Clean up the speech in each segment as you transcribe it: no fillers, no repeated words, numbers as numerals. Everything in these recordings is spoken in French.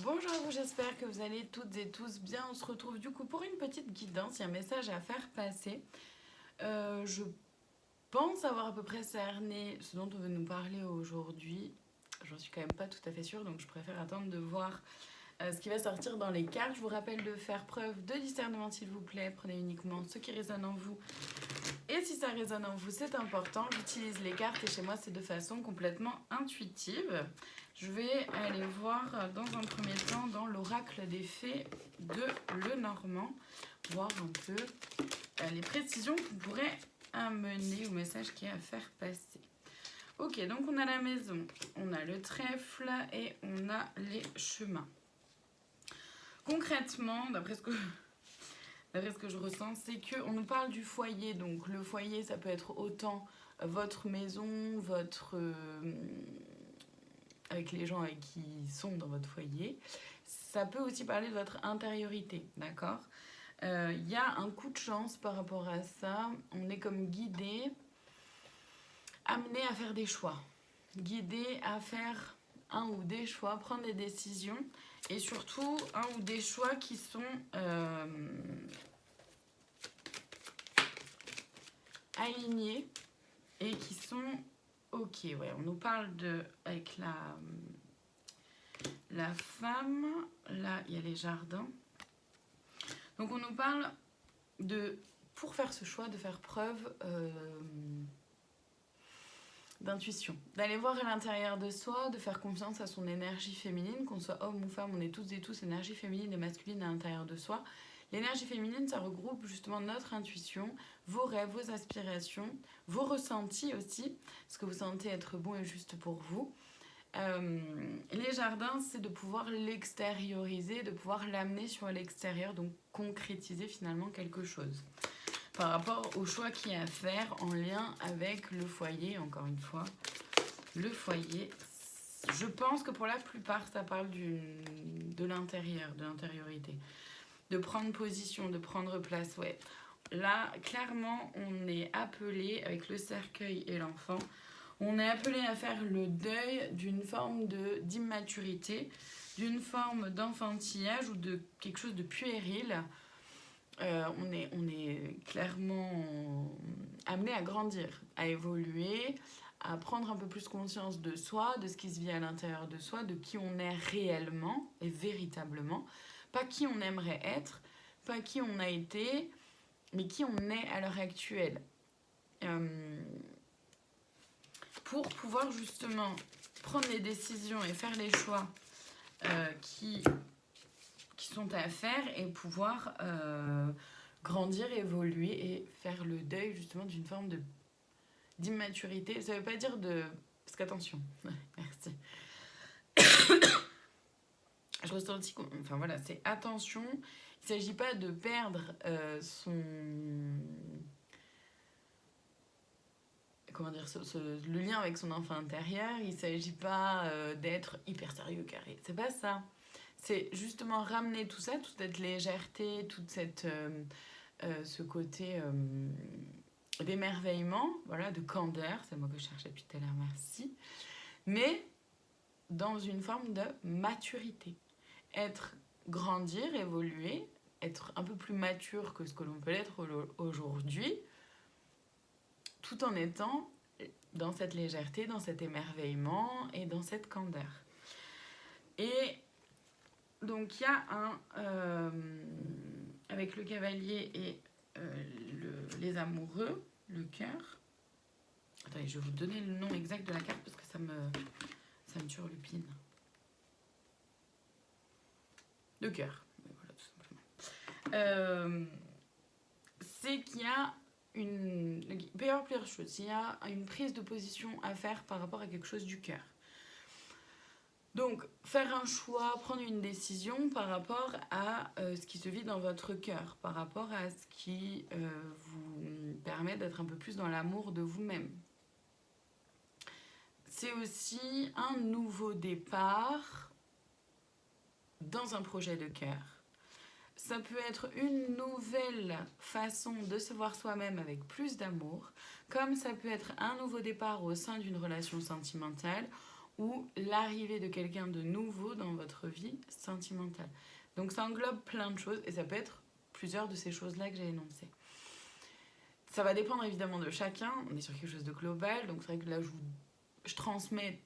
Bonjour à vous, j'espère que vous allez toutes et tous bien. On se retrouve du coup pour une petite guidance, il y a un message à faire passer. Je pense avoir à peu près cerné ce dont on veut nous parler aujourd'hui. J'en suis quand même pas tout à fait sûre, donc je préfère attendre de voir ce qui va sortir dans les cartes. Je vous rappelle de faire preuve de discernement s'il vous plaît. Prenez uniquement ce qui résonne en vous. Et si ça résonne en vous, c'est important. J'utilise les cartes et chez moi, c'est de façon complètement intuitive. Je vais aller voir dans un premier temps dans l'oracle des fées de Lenormand, voir un peu les précisions qu'on pourrait amener au message qui est à faire passer. Ok, donc on a la maison, on a le trèfle et on a les chemins. Concrètement, d'après ce que je ressens, c'est qu'on nous parle du foyer. Donc le foyer, ça peut être autant votre maison, votre... avec les gens avec qui sont dans votre foyer. Ça peut aussi parler de votre intériorité, d'accord ? Il y a un coup de chance par rapport à ça. On est comme guidé, amené à faire des choix. Guidé à faire un ou des choix, prendre des décisions. Et surtout, un ou des choix qui sont alignés et qui sont ok. Ouais, on nous parle de, avec la femme, là il y a les jardins. Donc on nous parle de, pour faire ce choix, de faire preuve d'intuition, d'aller voir à l'intérieur de soi, de faire confiance à son énergie féminine, qu'on soit homme ou femme, on est toutes et tous énergie féminine et masculine à l'intérieur de soi. L'énergie féminine, ça regroupe justement notre intuition, vos rêves, vos aspirations, vos ressentis aussi, ce que vous sentez être bon et juste pour vous. Les jardins, c'est de pouvoir l'extérioriser, de pouvoir l'amener sur l'extérieur, donc concrétiser finalement quelque chose. Par rapport au choix qu'il y a à faire en lien avec le foyer, encore une fois, le foyer, je pense que pour la plupart, ça parle de l'intérieur, de l'intériorité. De prendre position, de prendre place, ouais. Là, clairement, on est appelé, avec le cercueil et l'enfant, on est appelé à faire le deuil d'une forme d'immaturité, d'une forme d'enfantillage ou de quelque chose de puéril. On est clairement amené à grandir, à évoluer, à prendre un peu plus conscience de soi, de ce qui se vit à l'intérieur de soi, de qui on est réellement et véritablement. Pas qui on aimerait être, pas qui on a été, mais qui on est à l'heure actuelle. Pour pouvoir justement prendre les décisions et faire les choix qui sont à faire et pouvoir grandir, évoluer et faire le deuil justement d'une forme d'immaturité. Ça veut pas dire de... Parce qu'attention, merci. Je ressentis enfin voilà, c'est attention. Il ne s'agit pas de perdre comment dire, le lien avec son enfant intérieur. Il ne s'agit pas d'être hyper sérieux, carré. C'est pas ça. C'est justement ramener tout ça, toute cette légèreté, toute cette, ce côté d'émerveillement, voilà, de candeur, c'est le mot que je cherchais depuis tout à l'heure, merci. Mais dans une forme de maturité. Grandir, évoluer, être un peu plus mature que ce que l'on peut l'être aujourd'hui, tout en étant dans cette légèreté, dans cet émerveillement et dans cette candeur. Et donc il y a avec le cavalier et les amoureux, le cœur. Attendez, je vais vous donner le nom exact de la carte parce que ça me turlupine. Le cœur, voilà, tout simplement. C'est qu'il y a il peut y avoir plusieurs choses. Il y a une prise de position à faire par rapport à quelque chose du cœur. Donc, faire un choix, prendre une décision par rapport à ce qui se vit dans votre cœur, par rapport à ce qui vous permet d'être un peu plus dans l'amour de vous-même. C'est aussi un nouveau départ dans un projet de cœur. Ça peut être une nouvelle façon de se voir soi-même avec plus d'amour, comme ça peut être un nouveau départ au sein d'une relation sentimentale ou l'arrivée de quelqu'un de nouveau dans votre vie vie sentimentale. Donc ça englobe plein de choses et ça peut être plusieurs de ces choses-là que j'ai énoncées. Ça va dépendre évidemment de chacun, on est sur quelque chose de global, donc c'est vrai que là je transmets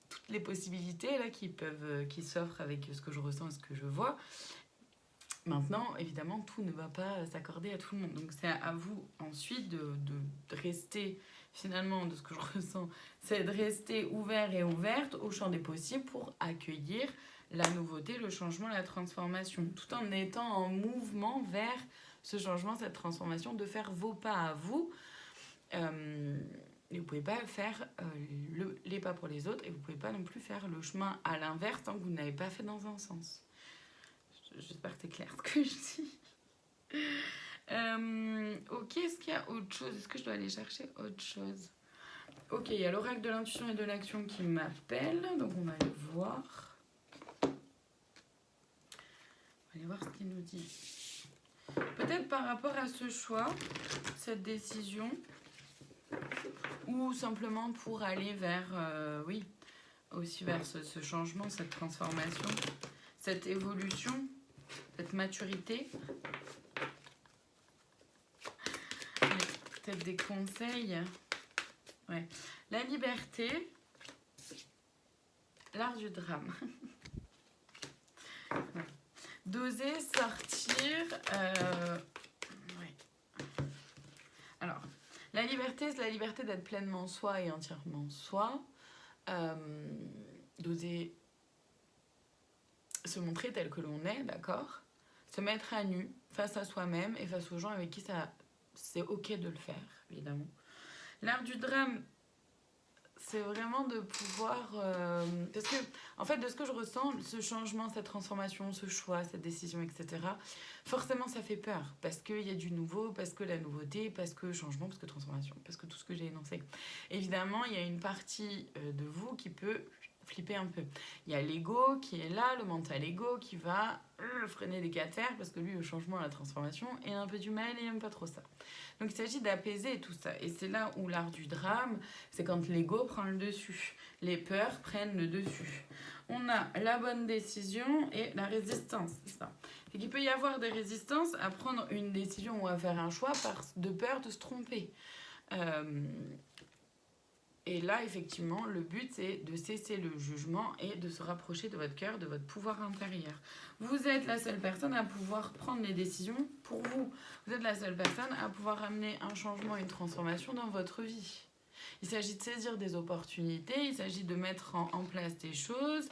toutes les possibilités là, qui s'offrent avec ce que je ressens et ce que je vois. Maintenant, évidemment, tout ne va pas s'accorder à tout le monde. Donc c'est à vous ensuite de rester, finalement, de ce que je ressens, c'est de rester ouvert et ouverte au champ des possibles pour accueillir la nouveauté, le changement, la transformation, tout en étant en mouvement vers ce changement, cette transformation, de faire vos pas à vous. Et vous ne pouvez pas faire les pas pour les autres et vous ne pouvez pas non plus faire le chemin à l'inverse tant que vous n'avez pas fait dans un sens. J'espère que c'est clair ce que je dis. Ok, est-ce qu'il y a autre chose? Est-ce que je dois aller chercher autre chose? Ok, il y a l'oracle de l'intuition et de l'action qui m'appelle. Donc on va aller voir. On va aller voir ce qu'il nous dit. Peut-être par rapport à ce choix, cette décision, ou simplement pour aller vers, oui, aussi vers ce changement, cette transformation, cette évolution, cette maturité. Peut-être des conseils. Ouais. La liberté, l'art du drame. Ouais. D'oser sortir. Ouais. Alors, la liberté, c'est la liberté d'être pleinement soi et entièrement soi. D'oser se montrer tel que l'on est, d'accord? Se mettre à nu face à soi-même et face aux gens avec qui c'est ok de le faire, évidemment. L'art du drame, c'est vraiment de pouvoir... parce que, en fait, de ce que je ressens, ce changement, cette transformation, ce choix, cette décision, etc., forcément, ça fait peur. Parce qu'il y a du nouveau, parce que la nouveauté, parce que changement, parce que transformation, parce que tout ce que j'ai énoncé. Évidemment, il y a une partie de vous qui peut flipper un peu. Il y a l'ego qui est là, le mental ego, qui va freiner des caters, parce que lui, le changement, la transformation, il a un peu du mal et il n'aime pas trop ça. Donc il s'agit d'apaiser tout ça. Et c'est là où l'art du drame, c'est quand l'ego prend le dessus. Les peurs prennent le dessus. On a la bonne décision et la résistance. C'est ça. C'est qu'il peut y avoir des résistances à prendre une décision ou à faire un choix de peur de se tromper. Et là, effectivement, le but, c'est de cesser le jugement et de se rapprocher de votre cœur, de votre pouvoir intérieur. Vous êtes la seule personne à pouvoir prendre les décisions pour vous. Vous êtes la seule personne à pouvoir amener un changement, une transformation dans votre vie. Il s'agit de saisir des opportunités, il s'agit de mettre en place des choses,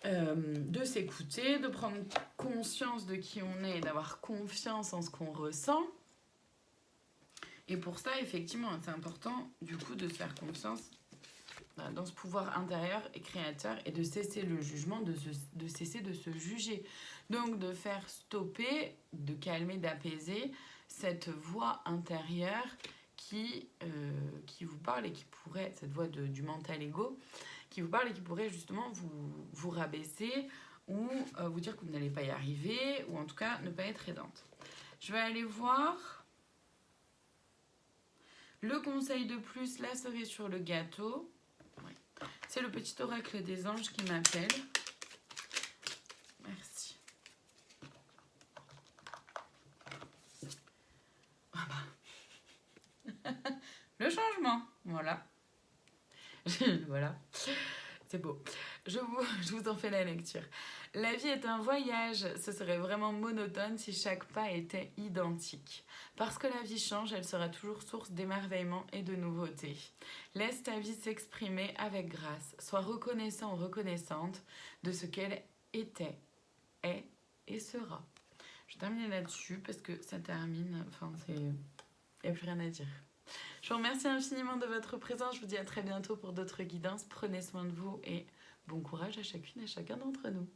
de s'écouter, de prendre conscience de qui on est, d'avoir confiance en ce qu'on ressent. Et pour ça, effectivement, c'est important, du coup, de se faire confiance dans ce pouvoir intérieur et créateur et de cesser le jugement, de cesser de se juger. Donc, de faire stopper, de calmer, d'apaiser cette voix intérieure qui vous parle et qui pourrait, cette voix du mental ego, qui vous parle et qui pourrait justement vous rabaisser ou vous dire que vous n'allez pas y arriver ou en tout cas ne pas être aidante. Je vais aller voir... Le conseil de plus, la cerise sur le gâteau, ouais. C'est le petit oracle des anges qui m'appelle. Merci. Ah bah. Le changement, voilà. Voilà, c'est beau. Je vous en fais la lecture. La vie est un voyage, ce serait vraiment monotone si chaque pas était identique. Parce que la vie change, elle sera toujours source d'émerveillement et de nouveautés. Laisse ta vie s'exprimer avec grâce. Sois reconnaissant ou reconnaissante de ce qu'elle était, est et sera. Je vais terminer là-dessus parce que ça termine, enfin il n'y a plus rien à dire. Je vous remercie infiniment de votre présence. Je vous dis à très bientôt pour d'autres guidances. Prenez soin de vous et bon courage à chacune et chacun d'entre nous.